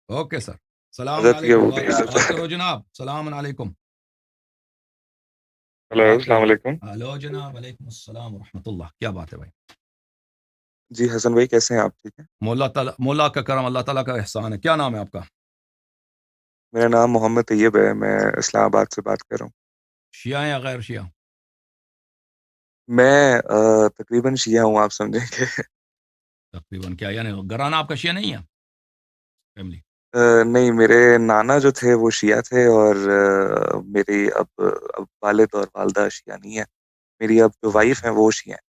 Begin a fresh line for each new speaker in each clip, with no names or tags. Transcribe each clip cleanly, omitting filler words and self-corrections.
Okay sir, السلام
حضرت یہ
علیکم،
ہو
بات
گئی
بات کرو جناب، السلام علیکم،
ہلو
بات
السلام
کرو۔
علیکم.
ہلو جناب، وعلیکم السلام ورحمۃ اللہ، کیا بات ہے بھائی؟
جی حسن بھائی کیسے ہیں آپ؟ ٹھیک ہیں.
مولا تعالیٰ، مولا کا کرم، اللہ تعالیٰ کا احسان ہے۔ کیا نام ہے آپ کا؟
میرا نام محمد طیب ہے، میں اسلام آباد سے بات کر رہا ہوں.
شیعہ یا غیر شیعہ؟
میں تقریباً شیعہ ہوں، آپ سمجھیں کہ
تقریباً کیا یعنی گھرانہ آپ کا شیعہ نہیں ہے؟ فیملی؟
نہیں، میرے نانا جو تھے وہ شیعہ تھے، اور میری اب والد اور والدہ شیعہ نہیں ہے. میری اب جو
اچھا
وائف ہیں وہ شیعہ ہیں.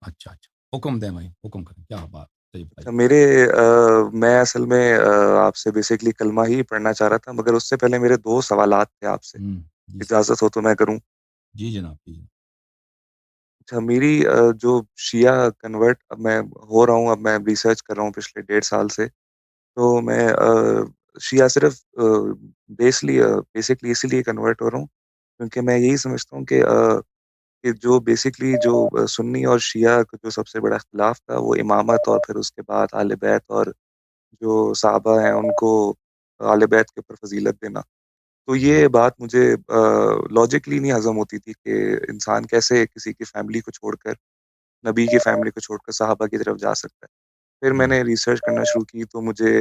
اچھا اچھا، حکم دیں بھائی، حکم کریں، کیا بات؟ صحیح بتائیے۔
اچھا، میں اصل میں آپ سے بیسکلی کلمہ ہی پڑھنا چاہ رہا تھا، مگر اس سے پہلے میرے 2 سوالات تھے آپ سے.
جی سر،
اجازت ہو تو میں کروں؟
جی جناب، جی جناب۔
اچھا، میری جو شیعہ کنورٹ اب میں ہو رہا ہوں، اب میں ریسرچ کر رہا ہوں پچھلے 1.5 سال سے. تو میں شیعہ صرف بیسکلی اسی لیے کنورٹ ہو رہا ہوں کیونکہ میں یہی سمجھتا ہوں کہ جو بیسکلی جو سنی اور شیعہ کا جو سب سے بڑا اختلاف تھا وہ امامت، اور پھر اس کے بعد اہل بیت اور جو صحابہ ہیں ان کو اہل بیت کے اوپر فضیلت دینا. تو یہ بات مجھے لاجکلی نہیں ہضم ہوتی تھی کہ انسان کیسے کسی کی فیملی کو چھوڑ کر، نبی کی فیملی کو چھوڑ کر صحابہ کی طرف جا سکتا ہے. پھر میں نے ریسرچ کرنا شروع کی تو مجھے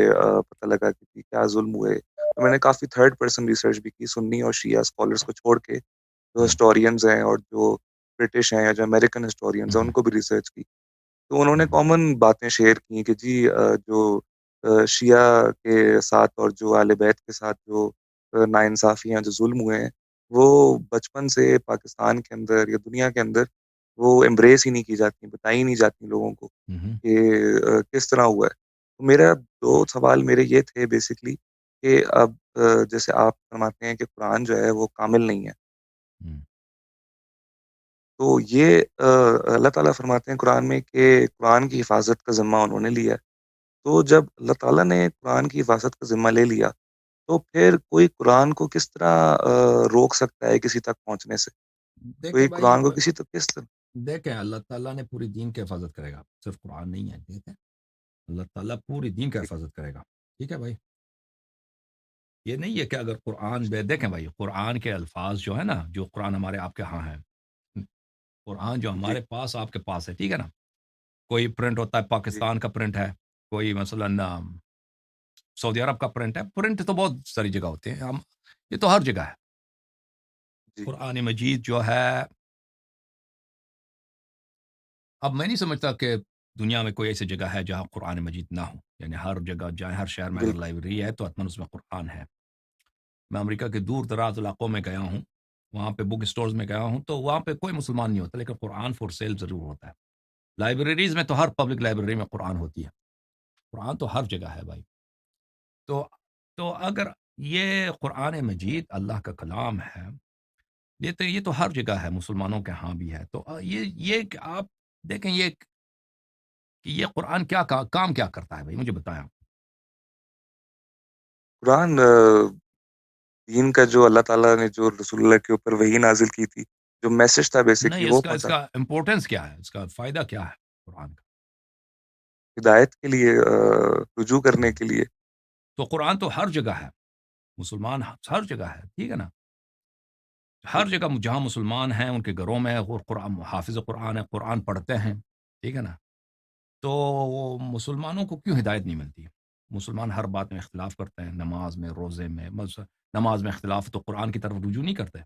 پتہ لگا کہ کیا ظلم ہوئے. تو میں نے کافی تھرڈ پرسن ریسرچ بھی کی، سنی اور شیعہ اسکالرس کو چھوڑ کے، جو ہسٹورینز ہیں اور جو برٹش ہیں یا جو امریکن ہسٹورینز ہیں ان کو بھی ریسرچ کی. تو انہوں نے کامن باتیں شیئر کی کہ جی جو شیعہ کے ساتھ اور جو اہل بیت کے ساتھ جو ناانصافی ہیں، جو ظلم ہوئے ہیں، وہ بچپن سے پاکستان کے اندر یا دنیا کے اندر وہ ایمبریس ہی نہیں کی جاتی، بتائی نہیں جاتی لوگوں کو کہ کس طرح ہوا ہے. تو میرا 2 سوال میرے یہ تھے بیسکلی کہ اب جیسے آپ فرماتے ہیں کہ قرآن جو ہے وہ کامل نہیں ہے، تو یہ اللہ تعالیٰ فرماتے ہیں قرآن میں کہ قرآن کی حفاظت کا ذمہ انہوں نے لیا ہے. تو جب اللہ تعالیٰ نے قرآن کی حفاظت کا ذمہ لے لیا تو پھر کوئی قرآن کو کس طرح روک سکتا ہے کسی تک پہنچنے سے؟
دیکھیں
کوئی
بھائی،
قرآن کو کسی تک کس طرح؟
دیکھیں اللہ تعالیٰ نے پوری دین کی حفاظت کرے گا، صرف قرآن نہیں ہے، دیکھیں اللہ تعالیٰ پوری دین کا
جی
حفاظت کرے گا، ٹھیک ہے بھائی؟ یہ نہیں ہے کہ اگر قرآن دیکھیں بھائی، قرآن کے الفاظ جو ہے نا، جو قرآن ہمارے آپ کے ہاں ہے، قرآن جو
جی
ہمارے پاس آپ کے پاس ہے، ٹھیک ہے نا؟ کوئی پرنٹ ہوتا ہے
جی
پاکستان کا پرنٹ ہے، کوئی مثلاً سعودی عرب کا پرنٹ ہے، پرنٹ تو بہت ساری جگہ ہوتے ہیں، ہم یہ تو ہر جگہ ہے۔
جی
قرآن مجید جو ہے، اب میں نہیں سمجھتا کہ دنیا میں کوئی ایسی جگہ ہے جہاں قرآن مجید نہ ہو، یعنی ہر جگہ جائیں، ہر شہر میں اگر
بالکل.
لائبریری ہے تو حتماً اس میں قرآن ہے۔ میں امریکہ کے دور دراز علاقوں میں گیا ہوں، وہاں پہ بک اسٹورز میں گیا ہوں تو وہاں پہ کوئی مسلمان نہیں ہوتا، لیکن قرآن فور سیل ضرور ہوتا ہے۔ لائبریریز میں تو ہر پبلک لائبریری میں قرآن ہوتی ہے، قرآن تو ہر جگہ ہے بھائی۔ تو تو اگر یہ قرآن مجید اللہ کا کلام ہے، یہ تو ہر جگہ ہے، مسلمانوں کے ہاں بھی ہے، تو یہ کہ آپ دیکھیں کہ یہ قرآن کیا کام کیا کرتا ہے بھائی، مجھے بتائیں آپ۔
قرآن دین کا جو اللہ تعالیٰ نے جو رسول اللہ کے اوپر وحی نازل کی تھی، جو میسج تھا بیسکلی
نہیں،
وہ
اس
پہنچا.
کا امپورٹنس کیا ہے، اس کا فائدہ کیا ہے قرآن کا؟
ہدایت کے لیے، رجوع کرنے کے لیے.
تو قرآن تو ہر جگہ ہے، مسلمان ہر جگہ ہے، ٹھیک ہے نا؟
جی
ہر جگہ جہاں مسلمان ہیں ان کے گھروں میں وہ قرآن، حافظ قرآن ہے، قرآن پڑھتے ہیں، ٹھیک ہے نا؟ تو وہ مسلمانوں کو کیوں ہدایت نہیں ملتی؟ مسلمان ہر بات میں اختلاف کرتے ہیں، نماز میں، روزے میں، نماز میں اختلاف تو قرآن کی طرف رجوع نہیں کرتے۔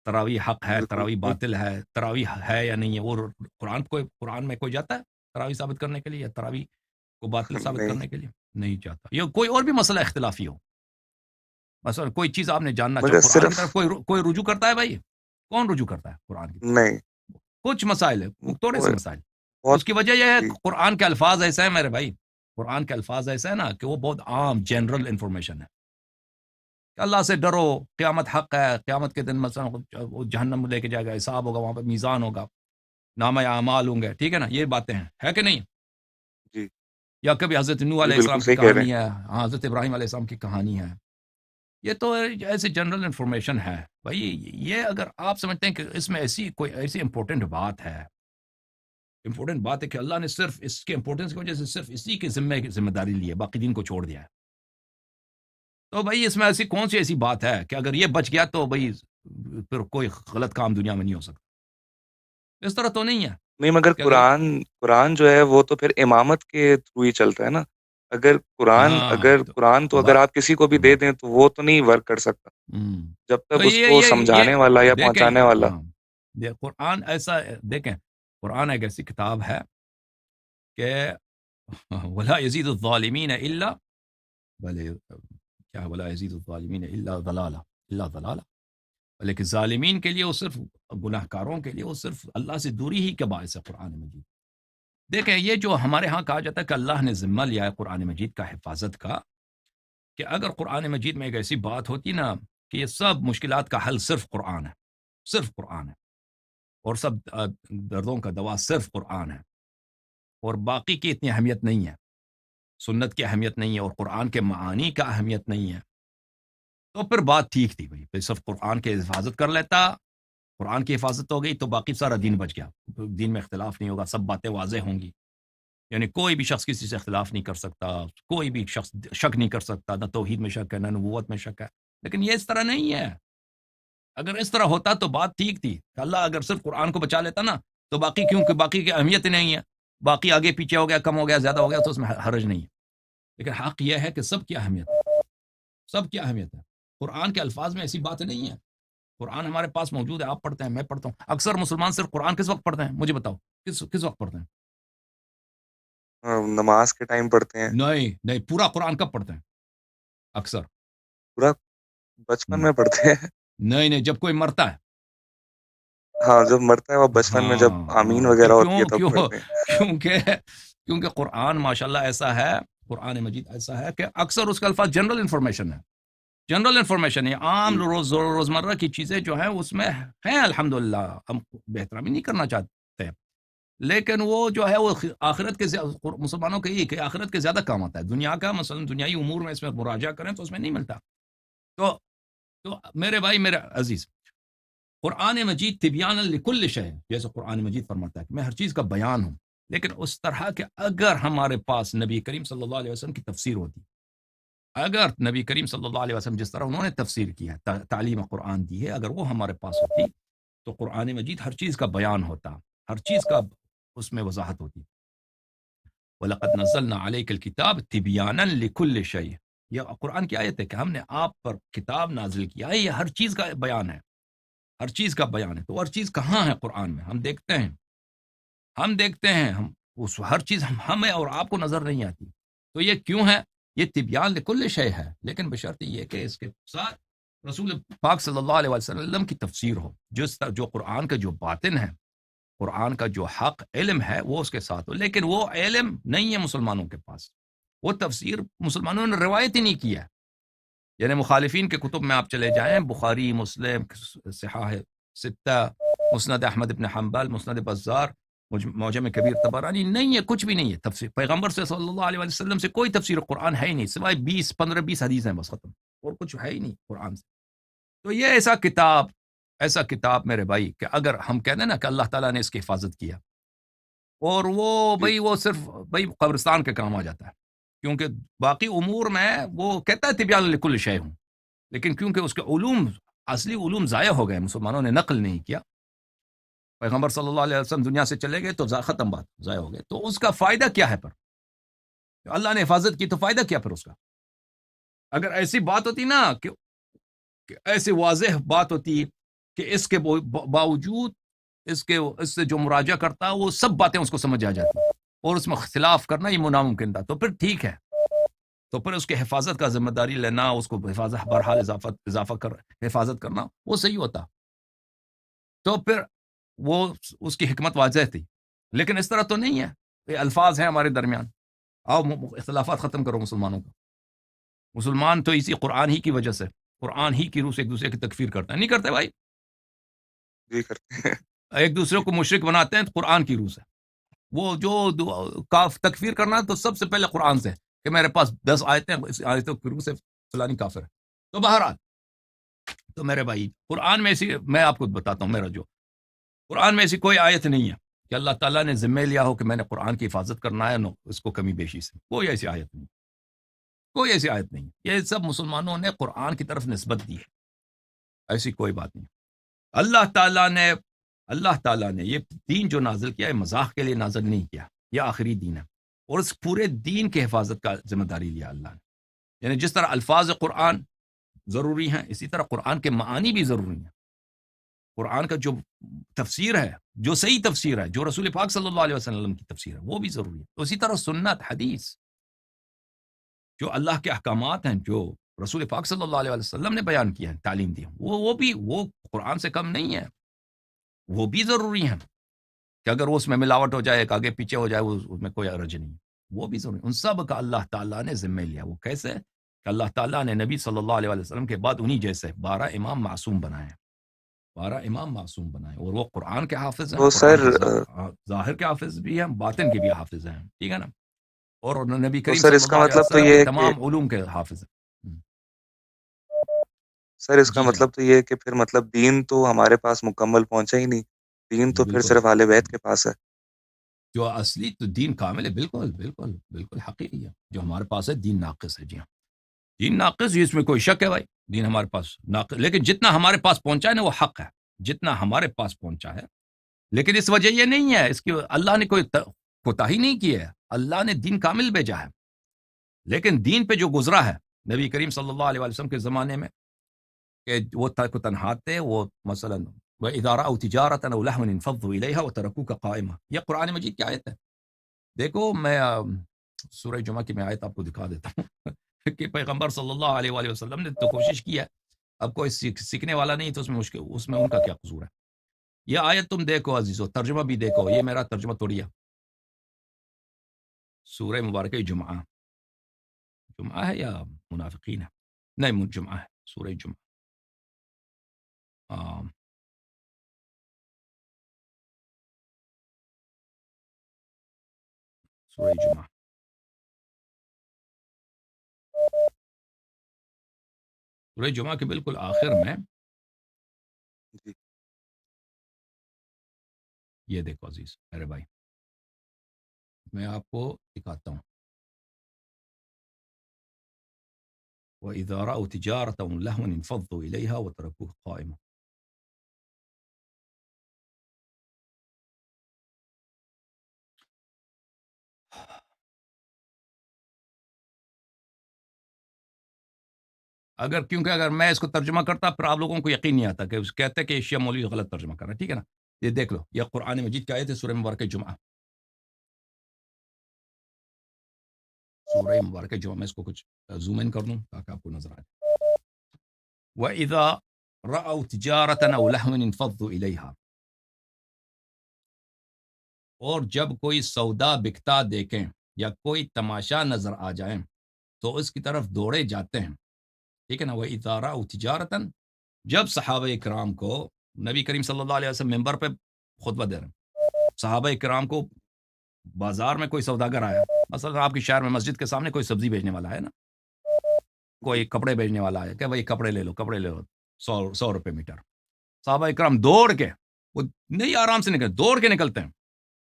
تراویح حق ہے،
بالکل.
تراویح باطل ہے، تراویح ہے یا نہیں ہے، وہ قرآن میں کوئی جاتا ہے تراویح ثابت کرنے کے لیے یا تراویح کو باطل ثابت
نہیں،
کرنے کے لیے؟ نہیں چاہتا۔ یا کوئی اور بھی مسئلہ اختلافی ہو، مثلا کوئی چیز آپ نے جاننا چاہو،
مگر
قرآن کی
صرف
طرف کوئی رجوع کرتا ہے بھائی؟ کون رجوع کرتا ہے قرآن کی طرف؟
نہیں.
کچھ مسائل ہے، تھوڑے سے مسائل۔
بہت.
اس کی وجہ یہ ہے
جی
قرآن کے الفاظ ایسے ہیں میرے بھائی، قرآن کے الفاظ ایسے ہیں نا کہ وہ بہت عام جنرل انفارمیشن ہے کہ اللہ سے ڈرو، قیامت حق ہے، قیامت کے دن مثلا وہ جہنم لے کے جائے گا، حساب ہوگا، وہاں پہ میزان ہوگا، نامہ اعمال ہوں گے، ٹھیک ہے نا؟ یہ باتیں ہیں، ہے کہ نہیں؟
جی
یا کبھی حضرت نوح
جی
علیہ
بالکل
السلام کی
صحیح کہہ رہے
کہانی ہے، ہاں حضرت ابراہیم علیہ السلام کی کہانی ہے، یہ تو ایسی جنرل انفارمیشن ہے بھائی۔ یہ اگر آپ سمجھتے ہیں کہ اس میں کوئی ایسی امپورٹنٹ بات ہے امپورٹنٹ بات ہے کہ اللہ نے صرف اس کے امپورٹنس کی وجہ سے صرف اسی کے ذمہ داری لی ہے، باقی دین کو چھوڑ دیا ہے. تو بھائی اس میں ایسی کون سی ایسی بات ہے کہ اگر یہ بچ گیا تو بھائی پھر کوئی غلط کام دنیا میں نہیں ہو سکتا؟ اس طرح تو نہیں ہے
نہیں مگر
کہ اگر
قرآن جو ہے وہ تو پھر امامت کے تھرو ہی چلتا ہے نا. اگر
ہاں
قرآن تو اگر
بات
آپ کسی کو بھی دے دیں تو وہ تو نہیں ورک کر سکتا جب
تو
تک اس کو سمجھانے والا یا
دیکھیں
پہنچانے والا.
ہاں قرآن ایسا دیکھیں، قرآن ایک ایسی کتاب ہے کہ ولا یزید الظالمین الا بلے کیا ولا یزید الظالمین الا ضلالہ، لیکن ظالمین کے لیے وہ صرف گناہ کاروں کے لیے وہ صرف اللہ سے دوری ہی کا باعث ہے قرآن مجید. دیکھیں یہ جو ہمارے ہاں کہا جاتا ہے کہ اللہ نے ذمہ لیا ہے قرآن مجید کا حفاظت کا، کہ اگر قرآن مجید میں ایک ایسی بات ہوتی نا کہ یہ سب مشکلات کا حل صرف قرآن ہے، صرف قرآن ہے، اور سب دردوں کا دوا صرف قرآن ہے، اور باقی کی اتنی اہمیت نہیں ہے، سنت کی اہمیت نہیں ہے، اور قرآن کے معانی کا اہمیت نہیں ہے، تو پھر بات ٹھیک تھی بھائی، پھر صرف قرآن کی حفاظت کر لیتا، قرآن کی حفاظت ہو گئی تو باقی سارا دین بچ گیا، دین میں اختلاف نہیں ہوگا، سب باتیں واضح ہوں گی، یعنی کوئی بھی شخص کسی سے اختلاف نہیں کر سکتا، کوئی بھی شخص شک نہیں کر سکتا، نہ توحید میں شک ہے نہ نبوت میں شک ہے. لیکن یہ اس طرح نہیں ہے. اگر اس طرح ہوتا تو بات ٹھیک تھی، اللہ اگر صرف قرآن کو بچا لیتا نا تو باقی کیونکہ باقی کی اہمیت نہیں ہے، باقی آگے پیچھے ہو گیا، کم ہو گیا، زیادہ ہو گیا تو اس میں حرج نہیں ہے. لیکن حق یہ ہے کہ سب کی اہمیت ہے، سب کی اہمیت ہے. قرآن کے الفاظ میں ایسی بات نہیں ہے. قرآن ہمارے پاس موجود ہے، آپ پڑھتے ہیں، میں پڑھتا ہوں. اکثر مسلمان صرف قرآن کس وقت پڑھتے ہیں؟ مجھے بتاؤ، کس وقت پڑھتے ہیں؟
نماز کے ٹائم پڑھتے ہیں.
نہیں، پورا قرآن کب پڑھتے ہیں اکثر؟
پورا بچپن میں پڑھتے ہیں.
نہیں، جب کوئی مرتا ہے.
ہاں جب مرتا ہے وہ بچپن میں جب آمین وغیرہ ہوتی ہے تب پڑھتے ہیں.
کیونکہ قرآن ماشاءاللہ ایسا ہے، قرآن مجید ایسا ہے کہ اکثر اس کا الفاظ جنرل انفارمیشن ہے، جنرل انفارمیشن ہے، عام روزمرہ کی چیزیں جو ہیں اس میں ہیں. الحمدللہ ہم بہترامی نہیں کرنا چاہتے، لیکن وہ جو ہے وہ آخرت کے مسلمانوں کے یہ کہ آخرت کے زیادہ کام آتا ہے. دنیا کا مثلا دنیائی امور میں اس میں مراجعہ کریں تو اس میں نہیں ملتا. تو میرے بھائی، میرے عزیز، قرآن مجید تبیان لکل شے، جیسے قرآن مجید فرماتا ہے کہ میں ہر چیز کا بیان ہوں، لیکن اس طرح کہ اگر ہمارے پاس نبی کریم صلی اللہ علیہ وسلم کی تفسیر ہوتی، اگر نبی کریم صلی اللہ علیہ وسلم جس طرح انہوں نے تفسیر کی ہے، تعلیم قرآن دی ہے، اگر وہ ہمارے پاس ہوتی تو قرآن مجید ہر چیز کا بیان ہوتا، ہر چیز کا اس میں وضاحت ہوتی. وَلَقَدْ نَزَّلْنَا عَلَيْكَ الْكِتَابَ تِبْيَانًا لِكُلِّ شَيْءٍ، یہ قرآن کی آیت ہے کہ ہم نے آپ پر کتاب نازل کیا ہے، یہ ہر چیز کا بیان ہے، ہر چیز کا بیان ہے. تو ہر چیز کہاں ہے قرآن میں؟ ہم دیکھتے ہیں ہم اس ہر چیز ہمیں اور آپ کو نظر نہیں آتی. تو یہ کیوں ہے؟ یہ تبیان لکل شے ہے، لیکن بشرط یہ کہ اس کے ساتھ رسول پاک صلی اللہ علیہ وسلم کی تفسیر ہو، جو قرآن کا جو باطن ہے، قرآن کا جو حق علم ہے وہ اس کے ساتھ ہو. لیکن وہ علم نہیں ہے مسلمانوں کے پاس، وہ تفسیر مسلمانوں نے روایت ہی نہیں کی ہے. یعنی مخالفین کے کتب میں آپ چلے جائیں، بخاری، مسلم، صحاح ستہ، مسند احمد ابن حنبل، مسند بزار، معجم کبیر طبرانی، نہیں ہے، کچھ بھی نہیں ہے تفسیر. پیغمبر سے صلی اللہ علیہ وسلم سے کوئی تفسیر قرآن ہے ہی نہیں، سوائے 15-20 حدیث ہیں بس، ختم، اور کچھ ہے ہی نہیں قرآن سے. تو یہ ایسا کتاب میرے بھائی کہ اگر ہم کہتے ہیں نا کہ اللہ تعالیٰ نے اس کی حفاظت کیا، اور وہ صرف قبرستان کے کام آ جاتا ہے، کیونکہ باقی امور میں وہ کہتا ہے تبیان لکل شے ہوں، لیکن کیونکہ اس کے اصلی علوم ضائع ہو گئے، مسلمانوں نے نقل نہیں کیا، پیغمبر صلی اللہ علیہ وسلم دنیا سے چلے گئے تو ختم، بات ضائع ہو گئے. تو اس کا فائدہ کیا ہے؟ پر اللہ نے حفاظت کی تو فائدہ کیا پھر اس کا؟ اگر ایسی بات ہوتی نا کہ ایسی واضح بات ہوتی کہ اس کے باوجود اس سے جو مراجعہ کرتا وہ سب باتیں اس کو سمجھ آ جاتی، اور اس میں اختلاف کرنا یہ ناممکن تھا، تو پھر ٹھیک ہے، تو پھر اس کے حفاظت کا ذمہ داری لینا، اس کو بہرحال حفاظت کرنا وہ صحیح ہوتا، تو پھر وہ اس کی حکمت واضح تھی. لیکن اس طرح تو نہیں ہے، یہ الفاظ ہیں ہمارے درمیان، آؤ اختلافات ختم کرو مسلمانوں کا. مسلمان تو اسی قرآن ہی کی وجہ سے، قرآن ہی کی روح سے ایک دوسرے کی تکفیر کرتے ہیں، نہیں کرتے بھائی؟
جی کرتے ہیں.
ایک دوسرے کو مشرک بناتے ہیں قرآن کی روح سے. وہ جو تکفیر کرنا تو سب سے پہلے قرآن سے، کہ میرے پاس 10 آیتیں، اس آیتوں کی روح سے فلانی کافر ہے. تو بہرحال، تو میرے بھائی قرآن میں ایسی، میں آپ کو بتاتا ہوں، میرا جو قرآن میں ایسی کوئی آیت نہیں ہے کہ اللہ تعالیٰ نے ذمہ لیا ہو کہ میں نے قرآن کی حفاظت کرنا ہے، نو، اس کو کمی بیشی سے، کوئی ایسی آیت نہیں، کوئی ایسی آیت نہیں. یہ سب مسلمانوں نے قرآن کی طرف نسبت دی ہے، ایسی کوئی بات نہیں. اللہ تعالیٰ نے یہ دین جو نازل کیا ہے مذاق کے لیے نازل نہیں کیا، یہ آخری دین ہے، اور اس پورے دین کی حفاظت کا ذمہ داری لیا اللہ نے. یعنی جس طرح الفاظ قرآن ضروری ہیں، اسی طرح قرآن کے معانی بھی ضروری ہیں. قرآن کا جو تفسیر ہے، جو صحیح تفسیر ہے، جو رسول پاک صلی اللہ علیہ وسلم کی تفسیر ہے، وہ بھی ضروری ہے. تو اسی طرح سنت، حدیث، جو اللہ کے احکامات ہیں، جو رسول پاک صلی اللہ علیہ وسلم نے بیان کیا ہے، تعلیم دی ہے، وہ قرآن سے کم نہیں ہے، وہ بھی ضروری ہیں. کہ اگر اس میں ملاوٹ ہو جائے، ایک آگے پیچھے ہو جائے، اس میں کوئی عرض نہیں، وہ بھی ضروری. ان سب کا اللہ تعالیٰ نے ذمہ لیا. وہ کیسے؟ کہ اللہ تعالیٰ نے نبی صلی اللہ علیہ وسلم کے بعد انہی جیسے 12 امام معصوم بنائے ہیں، 12 امام معصوم بنائے، اور وہ قرآن کے حافظ ہیں،
تو
قرآن
سر
کے ظاہر کے حافظ بھی ہیں، باطن کے بھی حافظ ہیں، ٹھیک ہے نا. اور نبی
تو
کریم
سر
صلی
اس
اللہ
کا
علیہ
مطلب تو
وسلم
یہ
کے
ہے کہ
تمام علوم کے حافظ ہیں.
سر اس کا
جی جناب،
مطلب تو یہ ہے کہ پھر مطلب دین تو ہمارے پاس مکمل پہنچا ہی نہیں، دین تو پھر
بالکل
صرف اہل بیت کے پاس ہے.
جو اصلی تو دین کامل ہے، بالکل بالکل بالکل حقیقی ہے. جو ہمارے پاس ہے دین ناقص ہے. جی ہاں، دین ناقص، اس میں کوئی شک ہے بھائی، دین ہمارے پاس ناقص، لیکن جتنا ہمارے پاس پہنچا ہے نا وہ حق ہے، جتنا ہمارے پاس پہنچا ہے. لیکن اس وجہ یہ نہیں ہے، اس کی اللہ نے کوئی کوتاہی نہیں کی ہے، اللہ نے دین کامل بھیجا ہے. لیکن دین پہ جو گزرا ہے نبی کریم صلی اللہ علیہ وسلم کے زمانے میں، کہ وہ تنہا تھے، وہ مثلا وَإِذَا رَأَوْا تِجَارَةً أَوْ لَهْوًا انفضوا إِلَيْهَا وَتَرَكُوكَ قَائِمًا. یہ قرآن مجید کی آیت ہے. دیکھو میں سورہ جمعہ کی میں آیت آپ کو دکھا دیتا ہوں کہ پیغمبر صلی اللہ علیہ وآلہ وسلم نے تو کوشش کی ہے، اب کوئی سیکھنے والا نہیں تو اس میں مشکل، اس میں ان کا کیا قصور ہے. یہ آیت تم دیکھو عزیزو، ترجمہ بھی دیکھو، یہ میرا ترجمہ توڑی ہے. سورہ مبارکہ جمعہ، جمعہ ہے یا منافقین ہے؟ نہیں، جمعہ ہے، سورہ جمعہ. سورہ جمعہ، سورہ جمعہ کے بالکل آخر میں
جی
یہ دیکھو عزیز میرے بھائی، میں آپ کو دکھاتا ہوں. وَإِذَا رَأَوْا تِجَارَةً أَوْ لَهْوًا انفضوا إِلَيْهَا وَتَرَكُوكَ قَائِمًا. کیونکہ اگر میں اس کو ترجمہ کرتا پھر آپ لوگوں کو یقین نہیں آتا، کہ کہتے ہیں کہ شیعہ مولوی غلط ترجمہ کر رہا ہے، ٹھیک ہے نا. یہ دیکھ لو، یہ قرآن مجید کی آیت ہے، سورہ مبارکہ جمعہ، سورہ مبارکہ جمعہ. میں اس کو کچھ زوم ان کر لوں تاکہ آپ کو نظر آئے. وَإِذَا رَأَوْا تِجَارَةً أَوْ لَهْوًا انفضوا إِلَيْهَا. اور جب کوئی سودا بکتا دیکھیں یا کوئی تماشا نظر آ جائیں تو اس کی طرف دوڑے جاتے ہیں، ٹھیک ہے نا. وَإِذَا رَأَوْا تِجَارَةً، جب صحابہ کرام کو، نبی کریم صلی اللہ علیہ وسلم ممبر پہ خطبہ دے رہے ہیں، صحابہ کرام کو بازار میں کوئی سوداگر آیا، مثلا آپ کے شہر میں مسجد کے سامنے کوئی سبزی بیچنے والا ہے نا،
جی
کوئی کپڑے بیچنے والا ہے کہ بھائی کپڑے لے لو، کپڑے لے لو، 100 روپے میٹر. صحابہ کرام دوڑ کے، وہ نہیں آرام سے نکلتے، دوڑ کے نکلتے ہیں.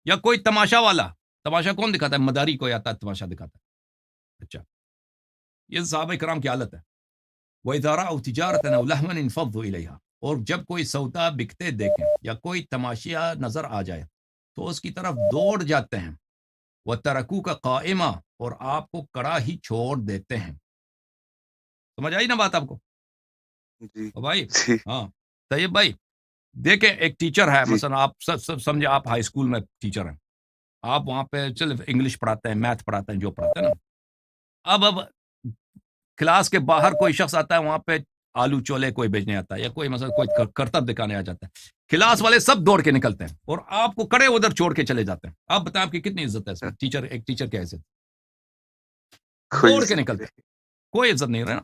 یا کوئی تماشا والا، تماشا کون دکھاتا ہے؟ مداری کوئی آتا ہے تماشا دکھاتا ہے. اچھا، یہ صحابہ کرام کی حالت ہے. وَإِذَا رَأَوْا تِجَارَةً أَوْ لَهْوًا انفضوا إِلَيْهَا. اور جب کوئی سودا بکتے دیکھیں یا کوئی تماشا نظر آ جائے تو اس کی طرف دوڑ جاتے ہیں. وَتَرَكُوكَ قَائِمًا، اور آپ کو کڑا ہی چھوڑ دیتے ہیں. سمجھ آئی نا بات آپ کو؟
جی
بھائی
جی
ہاں، طیب بھائی دیکھیں، ایک ٹیچر ہے،
جی
مثلا آپ سب سمجھے، آپ ہائی اسکول میں ٹیچر ہیں، آپ وہاں پہ چل انگلش پڑھاتے ہیں، میتھ پڑھاتے ہیں، جو پڑھاتے ہیں نا. اب کلاس کے باہر کوئی شخص آتا ہے، وہاں پہ آلو چولے کوئی بیچنے آتا ہے، یا کوئی مثلا کوئی کرتب دکھانے آ جاتا ہے، کلاس والے سب دوڑ کے نکلتے ہیں اور آپ کو کڑے ادھر چھوڑ کے چلے جاتے ہیں. آپ بتائیں آپ کی کتنی عزت ہے اس میں؟ ٹیچر، ایک ٹیچر کی حیثیت
کوئی
دوڑ کے
عزت
نکلتے
نہیں.
ہیں، کوئی عزت نہیں رہنا.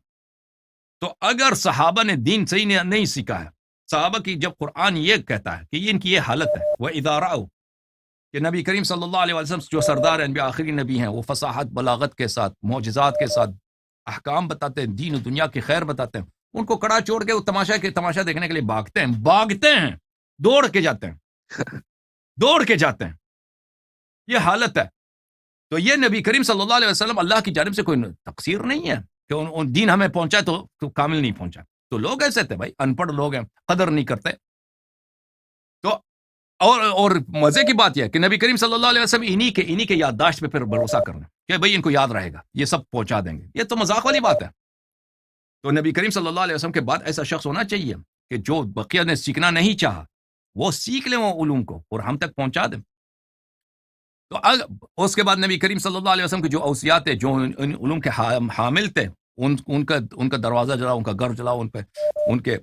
تو اگر صحابہ نے دین صحیح نہیں سیکھا ہے، صحابہ کی جب قرآن یہ کہتا ہے کہ ان کی یہ حالت ہے، وہ ادارہ کہ نبی کریم صلی اللہ علیہ وسلم جو سردار انبیاء آخری نبی ہیں، وہ فصاحت بلاغت کے ساتھ، معجزات کے ساتھ احکام بتاتے ہیں، دین و دنیا کی خیر بتاتے ہیں، ان کو کڑا چھوڑ کے وہ تماشا دیکھنے کے لیے بھاگتے ہیں، دوڑ کے جاتے ہیں. دوڑ کے جاتے ہیں. یہ حالت ہے. تو یہ نبی کریم صلی اللہ علیہ وسلم اللہ کی جانب سے کوئی تقصیر نہیں ہے کہ ان دین ہمیں پہنچا تو کامل نہیں پہنچا. تو لوگ ایسے تھے بھائی, ان پڑھ لوگ ہیں, قدر نہیں کرتے. تو اور مزے کی بات یہ ہے کہ نبی کریم صلی اللہ علیہ وسلم انہی کے یادداشت پہ پھر بھروسہ کرنا کہ بھائی ان کو یاد رہے گا, یہ سب پہنچا دیں گے. یہ تو مذاق والی بات ہے. تو نبی کریم صلی اللہ علیہ وسلم کے بعد ایسا شخص ہونا چاہیے کہ جو بقیہ نے سیکھنا نہیں چاہا وہ سیکھ لیں وہ علوم کو اور ہم تک پہنچا دیں. تو اس کے بعد نبی کریم صلی اللہ علیہ وسلم کے جو اوصیات تھے, جو ان علوم کے حامل تھے, ان کا دروازہ جلاؤ, ان کا گھر جلاؤ, ان کے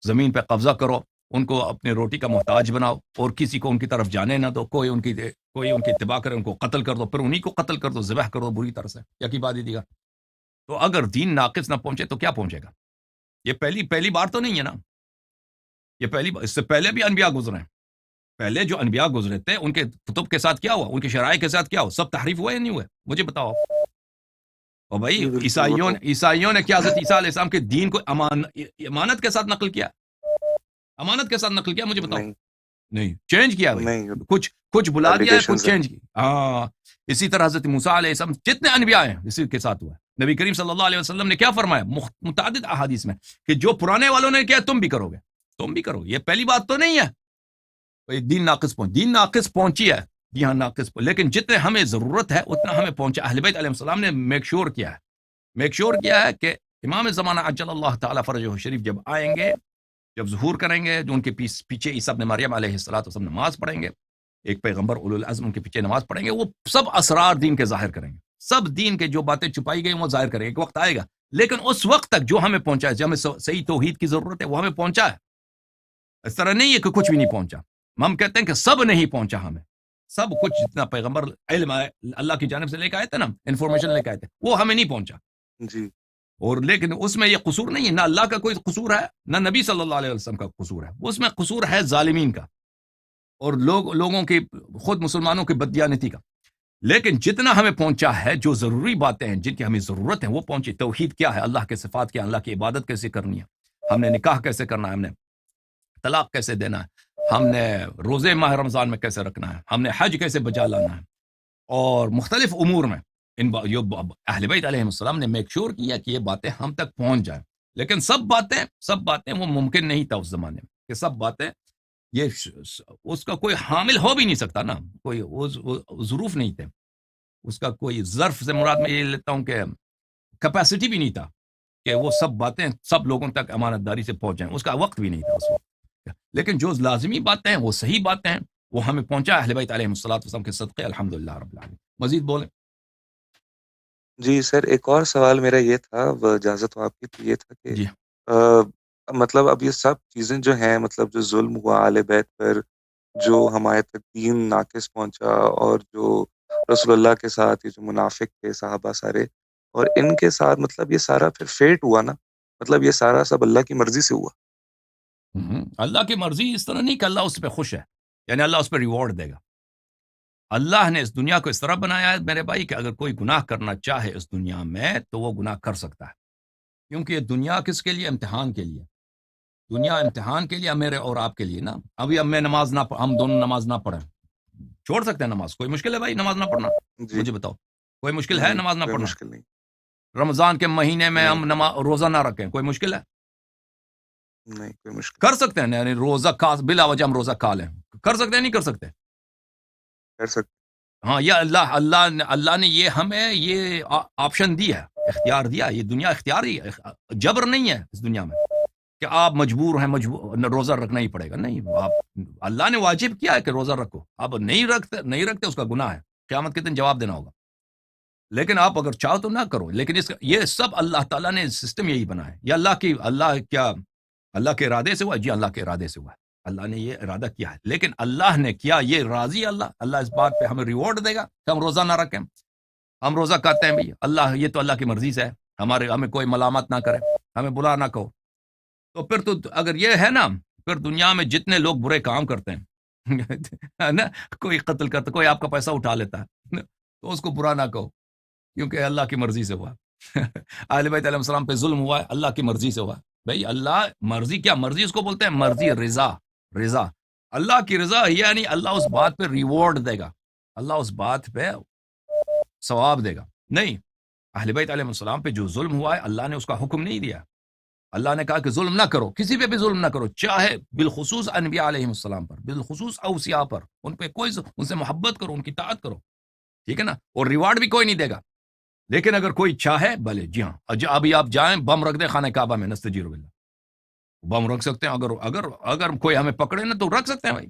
زمین پہ قبضہ کرو, ان کو اپنی روٹی کا محتاج بناؤ, اور کسی کو ان کی طرف جانے نہ دو. کوئی ان کی اتباع کرے ان کو قتل کر دو, پھر انہی کو قتل کر دو, ذبح کر دو بری طرح سے. یقین بات دیگا. تو اگر دین ناقص نہ پہنچے تو کیا پہنچے گا؟ یہ پہلی بار تو نہیں ہے نا. یہ اس سے پہلے بھی انبیاء گزرے ہیں. پہلے جو انبیاء گزرے تھے ان کے کتب کے ساتھ کیا ہوا, ان کے شرائع کے ساتھ کیا ہوا؟ سب تحریف ہوئے یا نہیں ہوئے؟ مجھے بتاؤ. اور بھائی
جی بالکل.
عیسائیوں نے کیا حضرت عیسیٰ علیہ السلام کے دین کو امانت کے ساتھ نقل کیا؟ امانت کے ساتھ نقل کیا؟ مجھے بتاؤ. نہیں, چینج کیا بھائی,
نہیں,
کچھ بلا دیا ہے, کچھ
fabrications ہیں.
چینج کیا. ہاں, اسی طرح حضرت موسیٰ علیہ السلام جتنے انبیاء ہیں اسی کے ساتھ ہوا ہے. نبی کریم صلی اللہ علیہ وسلم نے کیا فرمایا متعدد احادیث میں کہ جو پرانے والوں نے کیا تم بھی کرو گے, تم بھی کرو. یہ پہلی بات تو نہیں ہے دین ناقص پہنچی ہے. جی ہاں ناقص لیکن جتنے ہمیں ضرورت ہے اتنا ہمیں پہنچا. اہل بیت علیہ السلام نے میک شور کیا ہے کہ امام زمانہ عجل اللہ تعالی فرجہ شریف جب آئیں گے, جب ظہور کریں گے, جو ان کے پیچھے عیسیٰ ابن مریم علیہ السلام نماز پڑھیں گے, ایک پیغمبر اولو العزم ان کے پیچھے نماز پڑھیں گے, وہ سب اسرار دین کے ظاہر کریں گے, سب دین کے جو باتیں چھپائی گئی وہ ظاہر کریں گے. ایک وقت آئے گا, لیکن اس وقت تک جو ہمیں پہنچا ہے, جو ہمیں صحیح توحید کی ضرورت ہے وہ ہمیں پہنچا ہے. اس طرح نہیں ہے کہ کچھ بھی نہیں پہنچا. ہم کہتے ہیں کہ سب نہیں پہنچا ہمیں, سب کچھ جتنا پیغمبر علم اللہ کی جانب سے لے کے آئے تھے نا, انفارمیشن لے کے آئے تھے, وہ ہمیں نہیں پہنچا.
جی.
اور لیکن اس میں یہ قصور نہیں ہے, نہ اللہ کا کوئی قصور ہے نہ نبی صلی اللہ علیہ وسلم کا قصور ہے. اس میں قصور ہے ظالمین کا اور لوگوں کی, خود مسلمانوں کی بددیانتی کا. لیکن جتنا ہمیں پہنچا ہے, جو ضروری باتیں ہیں جن کی ہمیں ضرورت ہے وہ پہنچی. توحید کیا ہے, اللہ کے صفات کیا, اللہ کی عبادت کیسے کرنی ہے, ہم نے نکاح کیسے کرنا ہے, ہم نے طلاق کیسے دینا ہے, ہم نے روزے ماہ رمضان میں کیسے رکھنا ہے, ہم نے حج کیسے بجا لانا ہے, اور مختلف امور میں اہل بیت علیہ السلام نے میک شور کیا کہ یہ باتیں ہم تک پہنچ جائیں. لیکن سب باتیں وہ ممکن نہیں تھا اس زمانے میں کہ سب باتیں, یہ اس کا کوئی حامل ہو بھی نہیں سکتا نا, کوئی ظروف نہیں تھے, اس کا کوئی ظرف سے مراد میں یہ لیتا ہوں کہ کیپیسٹی بھی نہیں تھا کہ وہ سب باتیں سب لوگوں تک امانت داری سے پہنچ جائیں. اس کا وقت بھی نہیں تھا اس وقت. لیکن جو لازمی باتیں ہیں وہ صحیح باتیں ہیں, وہ ہمیں پہنچا اہل بیت علیہ السلام کے صدقے, الحمدللہ رب العالمین. مزید بولیں.
جی سر, ایک اور سوال میرا یہ تھا, اجازت ہو آپ کی, تو یہ تھا کہ
جی
مطلب اب یہ سب چیزیں جو ہیں, مطلب جو ظلم ہوا اہل بیت پر, جو ہمارے تک دین ناقص پہنچا, اور جو رسول اللہ کے ساتھ یہ جو منافق تھے صحابہ سارے, اور ان کے ساتھ مطلب یہ سارا پھر فیٹ ہوا نا, مطلب یہ سارا سب اللہ کی مرضی سے ہوا.
اللہ کی مرضی اس طرح نہیں کہ اللہ اس پہ خوش ہے, یعنی اللہ اس پہ ریوارڈ دے گا. اللہ نے اس دنیا کو اس طرح بنایا ہے میرے بھائی کہ اگر کوئی گناہ کرنا چاہے اس دنیا میں تو وہ گناہ کر سکتا ہے, کیونکہ یہ دنیا کس کے لیے؟ امتحان کے لیے. دنیا امتحان کے لیے, میرے اور آپ کے لیے نا. ابھی اب میں نماز نہ ہم دونوں نماز نہ پڑھیں, چھوڑ سکتے ہیں نماز؟ کوئی مشکل ہے بھائی نماز نہ پڑھنا؟
جی
مجھے بتاؤ, کوئی مشکل ہے نماز نہ
کوئی
پڑھنا؟
مشکل نہیں.
رمضان کے مہینے میں
نہیں
ہم روزہ نہ رکھیں, کوئی مشکل ہے؟
نہیں کوئی مشکل
کر سکتے ہیں, یعنی روزہ بلا وجہ ہم روزہ کھا لیں, کر سکتے ہیں نہیں کر سکتے؟
کر سکتے.
ہاں, یہ اللہ نے یہ ہمیں یہ آپشن دی ہے, اختیار دیا. یہ دنیا اختیاری ہے, جبر نہیں ہے اس دنیا میں کہ آپ مجبور ہیں روزہ رکھنا ہی پڑے گا. نہیں, آپ اللہ نے واجب کیا ہے کہ روزہ رکھو, آپ نہیں رکھتے اس کا گناہ ہے, قیامت کے دن جواب دینا ہوگا. لیکن آپ اگر چاہو تو نہ کرو. لیکن یہ سب اللہ تعالیٰ نے سسٹم یہی بنا ہے. یہ اللہ کے ارادے سے ہوا؟ جی اللہ کے ارادے سے ہوا ہے, اللہ نے یہ ارادہ کیا ہے. لیکن اللہ نے کیا یہ راضی اللہ اس بات پہ ہمیں ریوارڈ دے گا کہ ہم روزہ نہ رکھیں. ہم روزہ کہتے ہیں بھائی اللہ, یہ تو اللہ کی مرضی سے ہے, ہمیں کوئی ملامت نہ کرے, ہمیں برا نہ کہو. تو پھر تو اگر یہ ہے نا, پھر دنیا میں جتنے لوگ برے کام کرتے ہیں نا, کوئی قتل کرتا, کوئی آپ کا پیسہ اٹھا لیتا ہے, تو اس کو برا نہ کہو, کیونکہ اللہ کی مرضی سے ہوا. اہل بیت علیہ السلام پہ ظلم ہوا ہے, اللہ کی مرضی سے ہوا. بھائی اللہ مرضی, کیا مرضی اس کو بولتے ہیں؟ مرضی, رضا. اللہ کی رضا یعنی اللہ اس بات پہ ریوارڈ دے گا، اللہ اس بات پہ ثواب دے گا. نہیں، اہل بیت علیہ السلام پہ جو ظلم ہوا ہے اللہ نے اس کا حکم نہیں دیا. اللہ نے کہا کہ ظلم نہ کرو، کسی پہ بھی ظلم نہ کرو، چاہے بالخصوص انبیاء علیہ السلام پر، بالخصوص اوصیاء پر، ان پہ ان سے محبت کرو، ان کی اطاعت کرو، ٹھیک ہے نا، اور ریوارڈ بھی کوئی نہیں دے گا. لیکن اگر کوئی چاہے بھلے، جی ہاں، ابھی آپ جائیں بم رکھ دیں خانہ کعبہ میں، نستجیر باللہ، بم رکھ سکتے ہیں. اگر کوئی ہمیں پکڑے نا تو رکھ سکتے ہیں بھائی،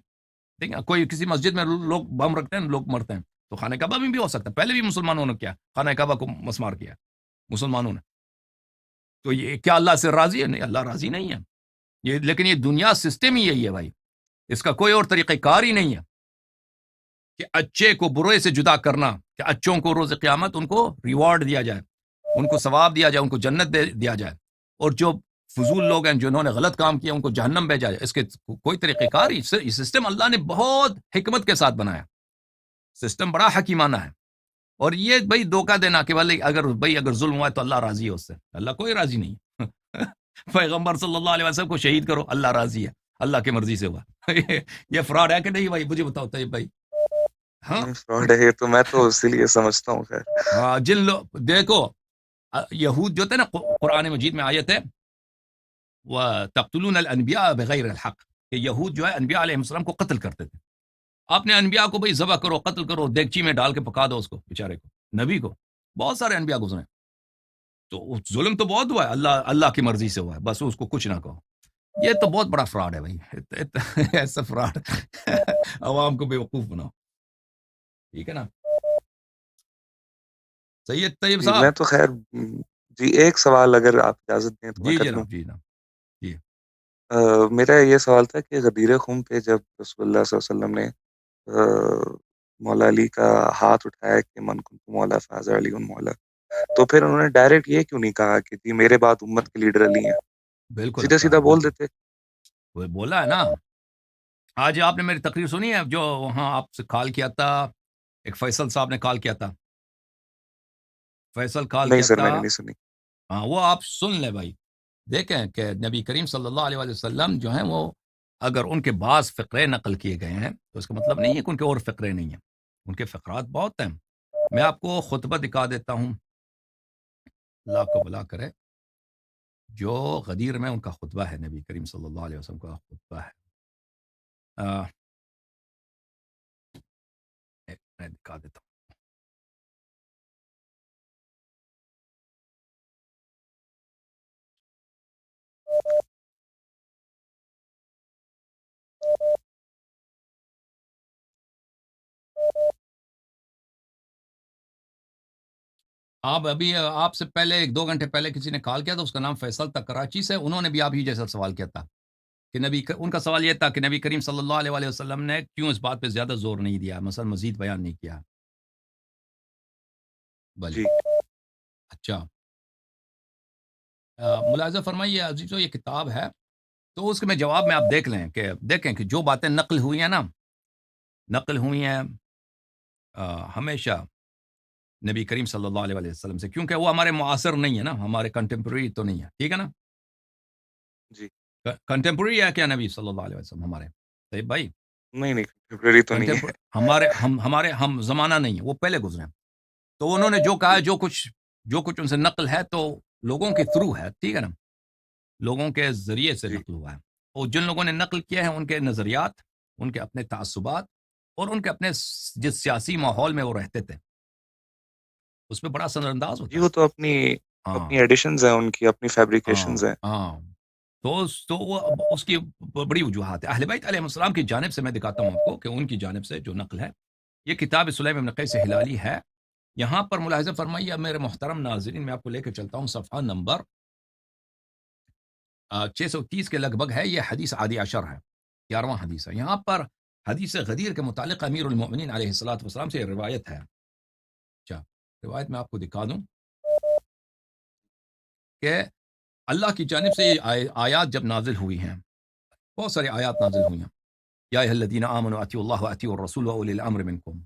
ٹھیک ہے. کوئی کسی مسجد میں لوگ بم رکھتے ہیں، لوگ مرتے ہیں، تو خانہ کعبہ میں بھی ہو سکتا ہے. پہلے بھی مسلمانوں نے کیا، خانہ کعبہ کو مسمار کیا مسلمانوں نے. تو یہ کیا اللہ سے راضی ہے؟ نہیں، اللہ راضی نہیں ہے. لیکن یہ دنیا سسٹم ہی یہی ہے بھائی، اس کا کوئی اور طریقہ کار ہی نہیں ہے کہ اچھے کو برے سے جدا کرنا، کہ اچھوں کو روز قیامت ان کو ریوارڈ دیا جائے، ان کو ثواب دیا جائے، ان کو جنت دیا جائے، اور جو فضول لوگ ہیں جنہوں نے غلط کام کیا ان کو جہنم بھیجا جائے. اس کے کوئی طریقہ کار ہی، یہ سسٹم اللہ نے بہت حکمت کے ساتھ بنایا، سسٹم بڑا حکیمانہ ہے. اور یہ بھائی دھوکہ دینا کہ اگر ظلم ہوا ہے تو اللہ راضی ہے اس سے، اللہ کوئی راضی نہیں. پیغمبر صلی اللہ علیہ وسلم کو شہید کرو، اللہ راضی ہے، اللہ کی مرضی سے ہوا. یہ فراڈ ہے کہ نہیں بھائی؟ مجھے بتاؤ طیب بھائی. ہاں
فراڈ ہے یہ تو، میں تو اسی لیے سمجھتا ہوں. خیر،
ہاں، جن لوگ دیکھو یہود جو تھے نا، قرآن مجید میں آیت ہے وَتَقْتُلُونَ الْأَنْبِيَاءَ بِغَيْرِ الْحَقِّ، کہ یہود جو ہے انبیاء علیہ السلام کو قتل کرتے تھے. آپ نے انبیاء کو بھائی ذبح کرو، قتل کرو، دیگچی میں ڈال کے پکا دو اس کو، بیچارے کو، نبی کو. بہت سارے انبیاء گزرے، تو ظلم تو بہت ہوا ہے، اللہ کی مرضی سے ہوا ہے، بس اس کو کچھ نہ کہو. یہ تو بہت بڑا فراڈ ہے بھائی، ایسا فراڈ. عوام کو بے وقوف بناؤ، ٹھیک ہے نا. سید طیب
جی میں
صاحب.
تو خیر، جی ایک سوال اگر آپ اجازت دیں تو میں
جی
کر لوں.
جناب، جی جناب. جی
میرا یہ سوال تھا کہ غدیر خم پہ جب رسول اللہ صلی اللہ علیہ وسلم نے مولا علی کا ہاتھ اٹھایا کہ من کنت مولا فاضر علی مولا، تو پھر انہوں نے ڈائریکٹ یہ کیوں نہیں کہا کہ جی میرے بعد امت کے لیڈر علی ہیں؟
بالکل
سیدھا سیدھا بول دیتے.
وہ بولا ہے نا. آج آپ نے میری تقریر سنی ہے جو وہاں آپ سے کال کیا تھا، ایک فیصل صاحب نے کال کیا تھا، فیصل کال
نہیں
کیا
سر،
تھا.
میں نے نہیں سنی.
ہاں، وہ آپ سن لیں بھائی، دیکھیں کہ نبی کریم صلی اللہ علیہ وسلم جو ہیں وہ اگر ان کے بعض فقرے نقل کیے گئے ہیں تو اس کا مطلب نہیں ہے کہ ان کے اور فقرے نہیں ہیں، ان کے فقرات بہت ہیں. میں آپ کو خطبہ دکھا دیتا ہوں، اللہ کو بلا کرے، جو غدیر میں ان کا خطبہ ہے، نبی کریم صلی اللہ علیہ وسلم کا خطبہ ہے. میں دکھا دیتا ہوں. آپ سے پہلے 1-2 گھنٹے پہلے کسی نے کال کیا تھا، اس کا نام فیصل تھا، کراچی سے. انہوں نے بھی آپ ہی جیسا سوال کیا تھا کہ ان کا سوال یہ تھا کہ نبی کریم صلی اللہ علیہ وسلم نے کیوں اس بات پہ زیادہ زور نہیں دیا، مثلا مزید بیان نہیں کیا. بھلے،
جی
اچھا، ملاحظہ فرمائیے عزیزو، یہ کتاب ہے تو اس کے میں جواب میں آپ دیکھیں کہ جو باتیں نقل ہوئی ہیں نا، نقل ہوئی ہیں ہمیشہ نبی کریم صلی اللہ علیہ وسلم سے، کیونکہ وہ ہمارے معاصر نہیں ہے نا، ہمارے کنٹمپرری تو نہیں ہے، ٹھیک ہے نا.
جی.
کنٹمپرری ہے کیا نبی صلی اللہ علیہ وسلم ہمارے؟ طيب بھائی،
نہیں فیبرری تو نہیں ہے.
ہمارے ہم زمانہ نہیں ہے، وہ پہلے گزرے ہیں. تو انہوں نے جو کہا، جو کچھ ان سے نقل ہے تو لوگوں کے تھرو ہے، ٹھیک ہے نا، لوگوں کے ذریعے سے
جی
نقل ہوا ہے. اور جن لوگوں نے نقل کیا ہے ان کے نظریات، ان کے اپنے تعصبات، اور ان کے اپنے جس سیاسی ماحول میں وہ رہتے تھے اس پہ بڑا اثر انداز
جی،
ہوتا ہے.
وہ تو اپنی
ہاں
ایڈیشنز ہیں، ان کی اپنی
ہاں
فیبریکیشنز ہیں.
ہاں. تو وہ اس کی بڑی وجوہات ہے. اہل بیت علیہ السلام کی جانب سے میں دکھاتا ہوں آپ کو کہ ان کی جانب سے جو نقل ہے، یہ کتاب سلیم ابن قیس ہلالی ہے. یہاں پر ملاحظہ فرمائیے اب میرے محترم ناظرین، میں آپ کو لے کے چلتا ہوں صفحہ نمبر 630 کے لگ بھگ ہے. یہ حدیث عادی عشر ہے، 11واں حدیث ہے. یہاں پر حدیث غدیر کے متعلق امیر المؤمنین علیہ الصلوۃ والسلام سے یہ روایت ہے. اچھا، روایت میں آپ کو دکھا دوں کہ اللہ کی جانب سے یہ آیات جب نازل ہوئی ہیں، بہت ساری آیات نازل ہوئی ہیں. یا ایھا الذین آمنوا اطیعوا اللہ واطیعوا الرسول واولی الامر منکم.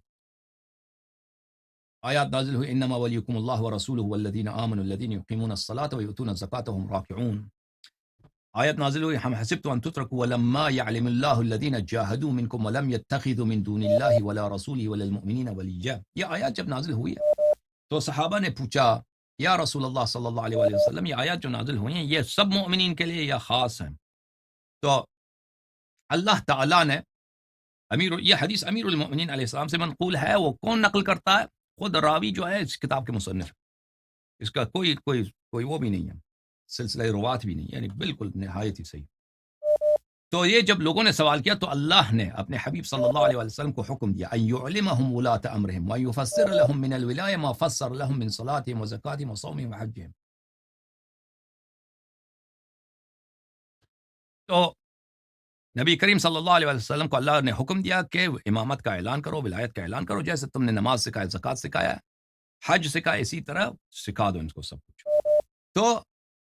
آیات نازل ہوئی انما ولیکم اللہ ورسولہ والذین آمنوا الذین یقیمون الصلاۃ ویؤتون الزکاۃ وهم راکعون. آیت نازل ہوئی ہم حسبتم ان تتركوا ولما يعلم الله الذين جاهدوا منكم ولم يتخذوا من دون الله ولا رسوله ولا المؤمنين وليا. یہ آیات جب نازل ہوئی ہے تو صحابہ نے پوچھا یا رسول اللہ صلی اللہ علیہ وآلہ وسلم یہ آیات جو نازل ہوئی ہیں یہ سب مومنین کے لیے یا خاص ہیں؟ تو اللہ تعالیٰ نے یہ حدیث امیر المؤمنین علیہ السلام سے منقول ہے. وہ کون نقل کرتا ہے؟ خود راوی جو ہے اس کتاب کے مصنف. اس کا کوئی وہ بھی نہیں ہے، سلسلہ روات بھی نہیں، یعنی بالکل نہایت ہی صحیح. تو یہ جب لوگوں نے سوال کیا تو اللہ نے اپنے حبیب صلی اللہ علیہ وسلم کو حکم دیا ان يعلمهم ولاة امرهم ويفسر لهم من الولاية ما فسر لهم من صلاتهم وزكاتهم وصومهم وحجهم. تو نبی کریم صلی اللہ علیہ وسلم کو اللہ نے حکم دیا کہ امامت کا اعلان کرو، ولایت کا اعلان کرو. جیسے تم نے نماز سکھایا، زکوٰۃ سکھایا، حج سکھایا، اسی طرح سکھا دو ان کو سب کچھ. تو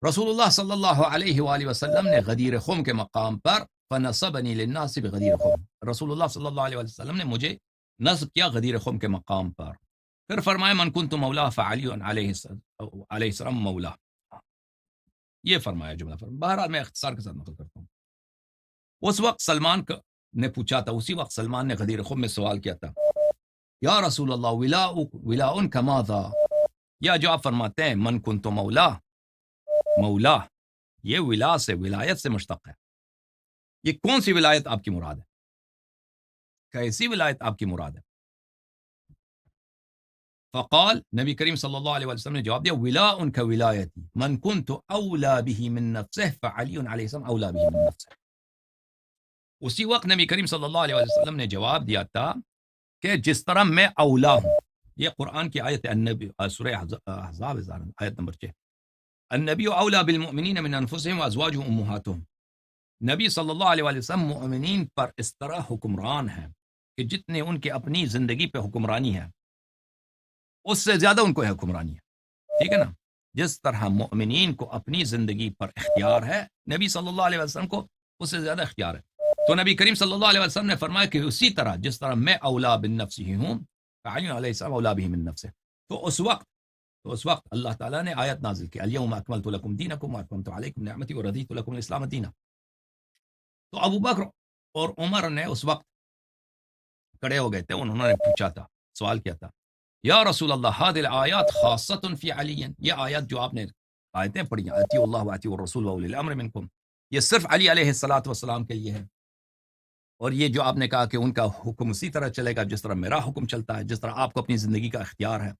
رسول اللہ صلی اللہ علیہ وآلہ وسلم نے غدیر خم کے مقام پر فنصبنی للناس بغدیر خم، رسول اللہ صلی اللہ علیہ وسلم نے مجھے نصب کیا غدیر خم کے مقام پر. پھر فرمایا من کنت مولا فعلی علیہ السلام مولا. یہ فرمایا جملہ. بہرحال میں اختصار کے ساتھ نقل کرتا ہوں. اس وقت سلمان نے پوچھا تھا، اسی وقت سلمان نے غدیر خم میں سوال کیا تھا یا رسول اللہ ولاء کماذا، یا جو آپ فرماتے ہیں من کنت مولا، مولا یہ ولا سے ولایت سے مشتق ہے، یہ کون سی ولایت آپ کی مراد ہے؟ کیسی ولایت آپ کی مراد ہے؟ فقال نبی کریم صلی اللہ علیہ وسلم نے جواب دیا ولاء کولایتی من کنت اولا به من نفسه فعلی علیہ السلام اولا به من نفسه. اسی وقت نبی کریم صلی اللہ علیہ وسلم نے جواب دیا تھا کہ جس طرح میں اولا ہوں. یہ قرآن کی آیت النبی سورہ احزاب آیت نمبر 6، النبی اولا بالمؤمنین من انفسهم وازواجهم امہاتهم. نبی صلی اللہ علیہ وسلم مؤمنین پر اس طرح حکمران ہیں کہ جتنے ان کے اپنی زندگی پہ حکمرانی ہے اس سے زیادہ ان کو حکمرانی ہے. ٹھیک ہے نا؟ جس طرح مؤمنین کو اپنی زندگی پر اختیار ہے، نبی صلی اللہ علیہ وسلم کو اس سے زیادہ اختیار ہے. تو نبی کریم صلی اللہ علیہ وسلم نے فرمایا کہ اسی طرح جس طرح میں اولا بالنفس ہی ہوں فعلی علیہ السلام اولا بھی من نفسه. تو اس وقت اللہ تعالیٰ نے آیت نازل کی الیوم اکملت لکم دینکم واتممت علیکم نعمتی ورضیت لکم الاسلام دینا. تو ابو بکر اور عمر نے اس وقت کھڑے ہو گئے تھے، انہوں نے پوچھا تھا، سوال کیا تھا یا رسول اللہ هذه الآیات خاصۃ فی علی، یہ آیات جو آپ نے آیتیں پڑھی اطیعوا اللہ واطیعوا الرسول واولی الامر منکم، یہ صرف علی علیہ الصلوۃ والسلام کے لیے ہے. اور یہ جو آپ نے کہا کہ ان کا حکم اسی طرح چلے گا جس طرح میرا حکم چلتا ہے، جس طرح آپ کو اپنی زندگی کا اختیار ہے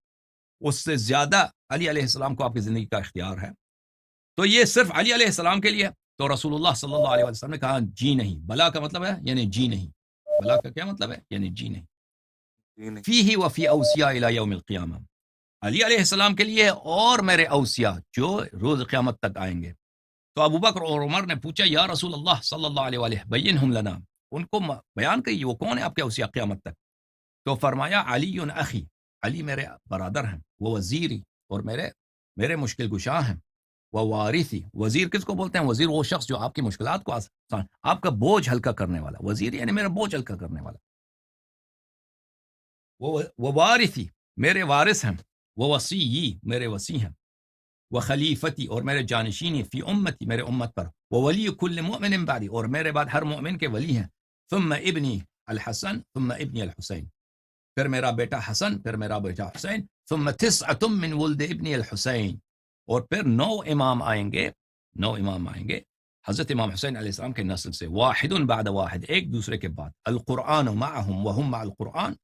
اس سے زیادہ علی علیہ السلام کو آپ کی زندگی کا اختیار ہے، تو یہ صرف علی علیہ السلام کے لیے. تو رسول اللہ صلی اللہ علیہ وسلم نے کہا جی نہیں. بلا کا مطلب ہے یعنی جی نہیں. بلا کا کیا مطلب ہے؟ یعنی جی نہیں. فیہ وفی اوصیاء الی یوم القیامہ، علی علیہ السلام کے لیے اور میرے اوصیاء جو روز قیامت تک آئیں گے. تو ابو بکر اور عمر نے پوچھا یا رسول اللہ صلی اللہ علیہ وآلہ بینہم لنا، ان کو بیان کریے وہ کون ہے آپ کے اوصیاء قیامت تک. تو فرمایا علی اخی، علی میرے برادر ہیں، وہ وزیری اور میرے مشکل گشا ہیں، وہ وارثی. وزیر کس کو بولتے ہیں؟ وزیر وہ شخص جو آپ کی مشکلات کو آسان، آپ کا بوجھ ہلکا کرنے والا. وزیر یعنی میرا بوجھ ہلکا کرنے والا. وہ وارثی میرے وارث ہیں، وہ وصی میرے وصی ہیں، وہ خلیفتی اور میرے جانشین فی امتی میرے امت پر، وہ ولی کل مؤمن بعدی اور میرے بعد ہر مؤمن کے ولی ہیں. ثم ابنی الحسن ثم ابنی الحسین، پھر میرا بیٹا حسن، پھر میرا بیٹا حسین. ثم تسعۃ من ولد ابنی الحسین، اور پھر 9 امام آئیں گے حضرت امام حسین علیہ السلام کے نسل سے، واحد بعد واحد، ایک دوسرے کے بعد. القرآن معهم وهم مع القرآن،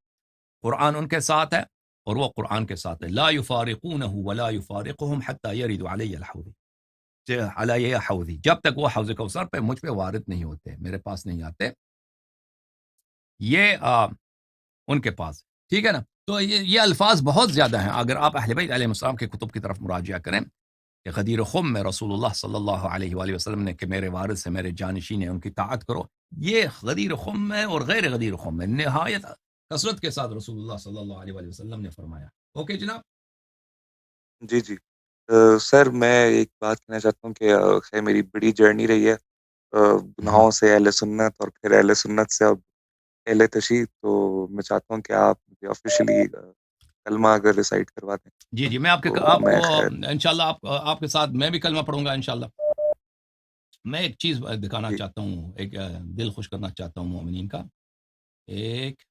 قرآن ان کے ساتھ ہے اور وہ قرآن کے ساتھ ہے. لا یفارقونه ولا یفارقهم حتى يرد علی حوضی، جب تک وہ حوض کوثر پہ مجھ پہ وارد نہیں ہوتے، میرے پاس نہیں آتے، یہ ان کے پاس. ٹھیک ہے نا؟ تو یہ الفاظ بہت زیادہ ہیں. اگر آپ اہل بیت علیہ السلام کے کتب کی طرف مراجعہ کریں کہ غدیر خم میں رسول اللہ صلی اللہ علیہ وآلہ وسلم نے کہ میرے وارث سے میرے جانشین ہیں، ان کی طاعت کرو، یہ غدیر خم میں اور غیر غدیر خم میں نہایت کثرت کے ساتھ رسول اللہ صلی اللہ علیہ وآلہ وسلم نے فرمایا. اوکے جناب.
جی جی سر، میں ایک بات کہنا چاہتا ہوں کہ خیر میری بڑی جرنی رہی ہے گناہوں سے اہل سنت اور پھر اہل سنت سے اب اہل تشیع. تو میں چاہتا ہوں کہ آپ مجھے آفیشلی کلمہ اگر ریسائٹ کروا دیں.
جی میں آپ کو انشاءاللہ آپ کے ساتھ میں بھی کلمہ پڑھوں گا انشاءاللہ. میں ایک چیز دکھانا
جی،
چاہتا ہوں، ایک دل خوش کرنا چاہتا ہوں مومنین کا. ایک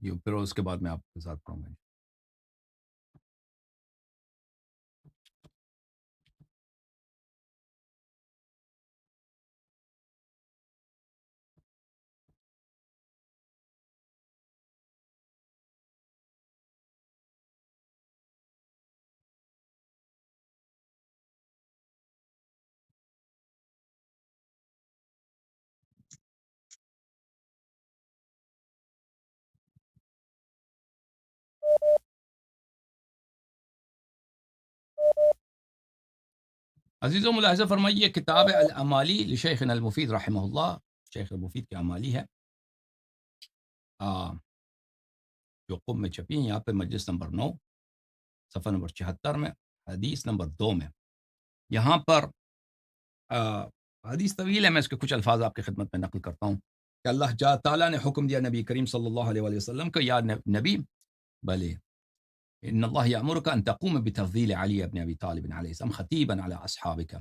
یہ پھر اس کے بعد میں آپ کے ساتھ پڑھوں گا. عزیزوں ملاحظہ فرمائیے، کتاب الامالی لشیخنا المفید رحمہ اللہ، شیخ مفید کے امالی ہے، جو قم میں چھپی ہیں. یہاں پہ مجلس نمبر 9 صفحہ نمبر 76 میں حدیث نمبر 2 میں یہاں پر حدیث طویل ہے، میں اس کے کچھ الفاظ آپ کی خدمت میں نقل کرتا ہوں کہ اللہ تعالیٰ نے حکم دیا نبی کریم صلی اللہ علیہ وآلہ وسلم کو، یا نبی بلے ان اللہ یامرک ان تقوم بتفضیل علی ابن ابی طالب علیہ السلام خطیبا علی اصحابک،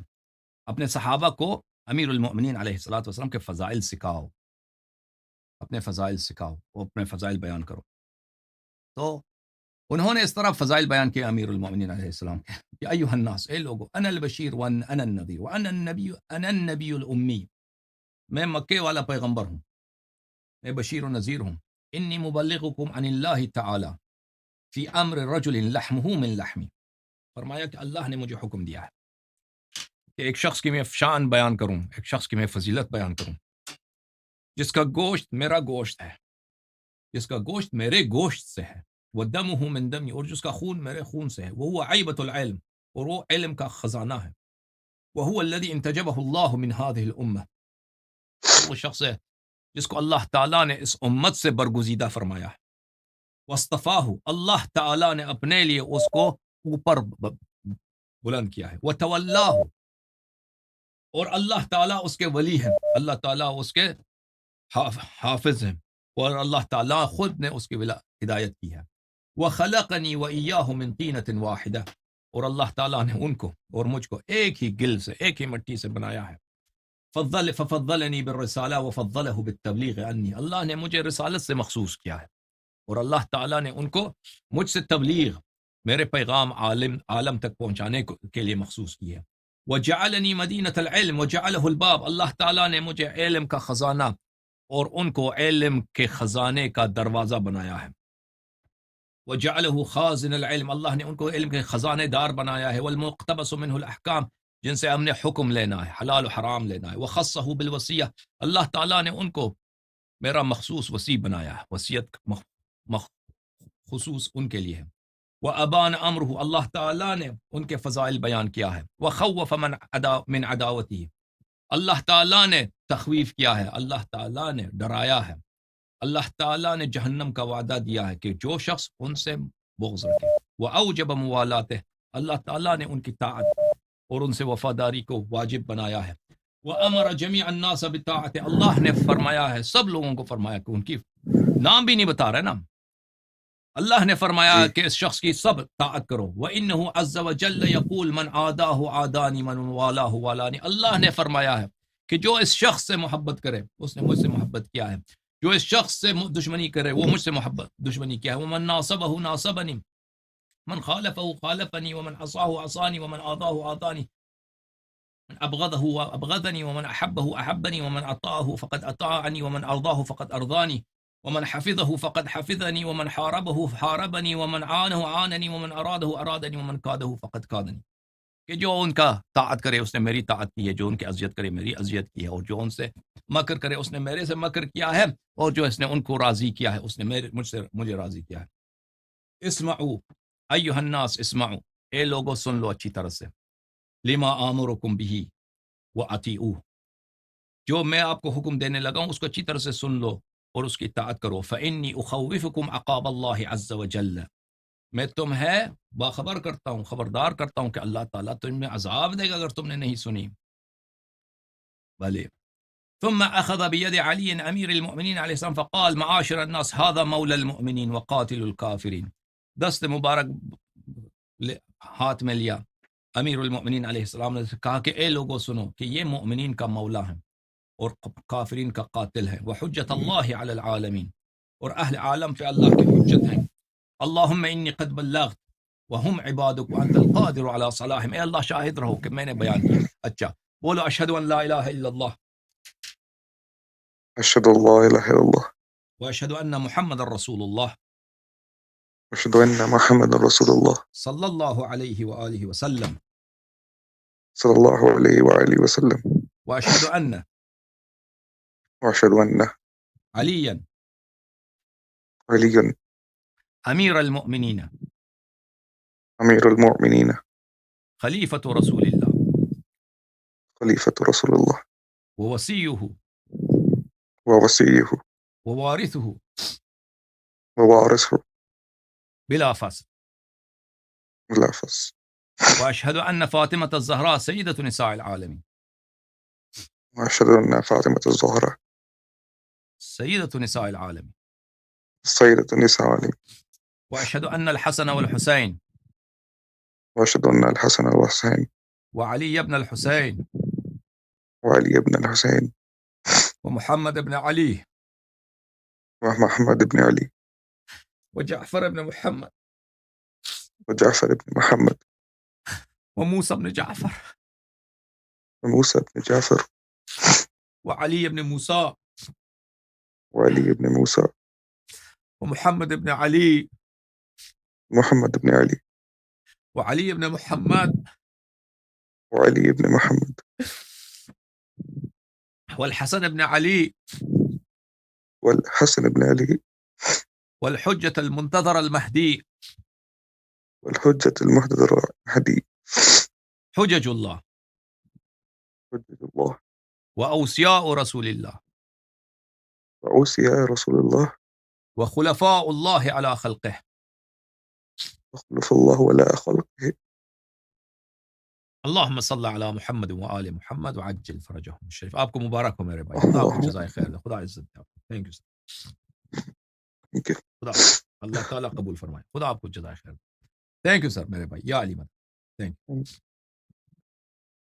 اپنے صحابہ کو امیر المؤمنین علیہ الصلوۃ والسلام کے فضائل سکھاؤ، اپنے فضائل سکھاؤ، وہ اپنے فضائل بیان کرو. تو انہوں نے اس طرح فضائل بیان کیا امیر المؤمنین علیہ السلام کے کہ ایھا الناس، اے لوگو، انا البشیر وانا النذیر وانا النبی الامی، میں مکے والا پیغمبر ہوں، میں بشیر و نذیر ہوں. انی مبلغکم عن اللہ تعالی فی امر رجل لحمہ من لحمی، فرمایا کہ اللہ نے مجھے حکم دیا ہے کہ ایک شخص کی میں شان بیان کروں، ایک شخص کی میں فضیلت بیان کروں، جس کا گوشت میرا گوشت ہے، جس کا گوشت میرے گوشت سے ہے، وَدَمُهُ مِن دَمِي، اور جس کا خون میرے خون سے ہے، وَهُوَ عَيْبَةُ الْعِلْم، اور وہ علم کا خزانہ ہے، وَهُوَ الَّذِي انْتَجَبَهُ اللَّهُ مِنْ هَذِهِ الْأُمَّةِ، وہ شخص ہے جس کو اللہ تعالیٰ نے اس امت سے برگزیدہ فرمایا ہے. وَاصْطَفَاهُ، اللہ تعالیٰ نے اپنے لیے اس کو اوپر بلند کیا ہے. وَتَوَلَّاهُ، اور اللہ تعالیٰ اس کے ولی ہیں، اللہ تعالیٰ اس کے حافظ ہیں، اور اللہ تعالیٰ خود نے اس کی ہدایت کی ہے. وَخَلَقَنِي وَإِيَّاهُ مِن طِينَةٍ وَاحِدَةٍ، اور اللہ تعالیٰ نے ان کو اور مجھ کو ایک ہی گل سے، ایک ہی مٹی سے بنایا ہے. فَفَضَّلَنِي بِالرِّسَالَةِ وَفَضَّلَهُ بِالتَّبْلِيغِ عَنِّي، اللہ نے مجھے رسالت سے مخصوص کیا ہے، اور اللہ تعالیٰ نے ان کو مجھ سے تبلیغ، میرے پیغام عالم تک پہنچانے کے لیے مخصوص کی ہے. وَجَعَلَنِي مَدِينَةَ الْعِلْمِ وَجَعَلَهُ الْبَابَ، اللہ تعالیٰ نے مجھے علم کا خزانہ اور ان کو علم کے خزانے کا دروازہ بنایا ہے. وَجَعَلَهُ خَازِنَ الْعِلْمِ، اللہ نے ان کو علم کے خزانے دار بنایا ہے. وَالْمُقْتَبَسُ مِنْهُ الْأَحْكَامِ، جن سے ہم نے حکم لینا ہے، حلال و حرام لینا ہے. وَخَصَّهُ بِالْوَصِيَّةِ، اللہ تعالیٰ نے ان کو میرا مخصوص وصی بنایا ہے، وصیت خصوص ان کے لیے ہے. وَأَبَانَ أَمْرُهُ، اللہ تعالیٰ نے ان کے فضائل بیان کیا ہے. وَخَوَّفَ مِنْ عَدَاوَتِهِ، اللہ تعالیٰ نے تخویف کیا ہے، اللہ تعالیٰ نے ڈرایا ہے، اللہ تعالیٰ نے جہنم کا وعدہ دیا ہے کہ جو شخص ان سے بغض رکھے. وَأَوْجَبَ مُوَالَاتِهِ، اللہ تعالیٰ نے ان کی طاعت اور ان سے وفاداری کو واجب بنایا ہے. وَأَمَرَ جَمِيعَ النَّاسَ بِالطَّاعَةِ، اللہ نے فرمایا ہے، سب لوگوں کو فرمایا کہ ان کی نام بھی نہیں بتا رہے نا، اللہ نے فرمایا
جی،
کہ اس شخص کی سب طاعت کرو. وَإِنَّهُ عَزَّ وَجَلَّ يَقُولُ مَنْ عَادَاهُ عَادَانِي مَنْ وَالَاهُ وَالَانِي، اللہ نے فرمایا ہے کہ جو اس شخص سے محبت کرے اس نے مجھ سے محبت کیا ہے، جو اس شخص سے دشمنی کرے وہ مجھ سے دشمنی کیا ہے. وَمَنْ نَاصَبَهُ نَاصَبَنِي، من خالفه خالفني، ومن عصاه عصاني، ومن آذاه آذاني، من أبغضه أبغضني، ومن أحبه أحبني، ومن أطاعه فقد أطاعني، ومن أرضاه فقد أرضاني، ومن حفظه فقد حفظني، ومن حاربه حاربني، ومن عانه عانني، ومن أراده أرادني، ومن كاده فقد كادني. کہ جو ان کا طاعت کرے اس نے میری طاعت کی ہے، جو ان کی اذیت کرے میری اذیت کی ہے، اور جو ان سے مکر کرے اس نے میرے سے مکر کیا ہے، اور جو اس نے ان کو راضی کیا ہے اس نے مجھے راضی کیا ہے. اسمعوا ایھا الناس اسمعوا، اے لوگو سن لو اچھی طرح سے. لما آمرکم بہ واطیعوہ، جو میں آپ کو حکم دینے لگا ہوں اس کو اچھی طرح سے سن لو اور اس کی اطاعت کرو. فإنی اخوفکم عقاب اللہ عز وجل، میں تمہیں باخبر کرتا ہوں، خبردار کرتا ہوں کہ اللہ تعالیٰ تم میں عذاب دے گا اگر تم نے نہیں سنی. بھلے. ثم أخذ بيد علي أمير المؤمنين عليه السلام فقال معاشر الناس هذا مولى المؤمنين وقاتل الكافرين. دست مبارک ہاتھ میں لیا امیر المؤمنین علیہ السلام نے کہا کہ اے لوگوں سنو کہ یہ مؤمنین کا مولا ہے اور کافرین کا قاتل ہے. وحجت اللہ علی العالمین، اور اہل عالم پہ اللہ کی حجت ہے. اللہم انی قد بلغت وہم عبادک وانت القادر علی صلاحہم. اے اللہ شاہد رہو کہ میں نے بیان کیا. اچھا بولو اشہد ان لا الہ الا اللہ
اشهد ان لا اله الا الله
واشہد ان محمد رسول اللہ
اشهد ان محمد رسول الله
صلی اللہ علیہ وآلہ وسلم
صلى الله عليه وآله وسلم
واشہد ان
واشهد ان
علیا
عليا
امیر المؤمنین
امير المؤمنين
خلیفۃ رسول اللہ
خليفة رسول الله
ووسیہ
ووصيه
ووارثہ
ووارثه
بلا فصل.
بلا فصل.
واشهد ان فاطمة الزهراء سيدة نساء العالمين
واشهد ان فاطمة الزهراء
سيدة نساء العالمين.
سيدة النساء علي.
واشهد ان الحسن والحسين
واشهد ان الحسن والحسين
وعلي بن الحسين
وعلي بن الحسين
ومحمد بن علي
ومحمد بن علي
وجعفر بن محمد
وجعفر بن محمد
وموسى بن جعفر
وموسى بن جعفر
وعلي بن موسى
وعلي بن موسى
ومحمد بن علي
محمد بن علي
وعلي بن محمد
وعلي بن محمد
والحسن بن علي
والحسن بن علي
والحجة المنتظر المهدي
والحجة المهددر المهدي
حجج الله
حجة الله
وأوصياء رسول الله
وأوصياء رسول الله
وخلفاء الله على خلقه.
وخلف الله ولا خلقه.
اللهم صل على محمد وآل محمد وعجل فرجهم الشريف. آپ کو مبارک ہو میرے بھائی، خدا آپ کو جزائے خیر دے، خدا عزت دے آپ کو. تھینک یو سر، خدا اللہ تعالیٰ قبول فرمائے، خدا آپ کو جزائے خیر دے. تھینک یو سر میرے بھائی، یا علی مدد. Thank you.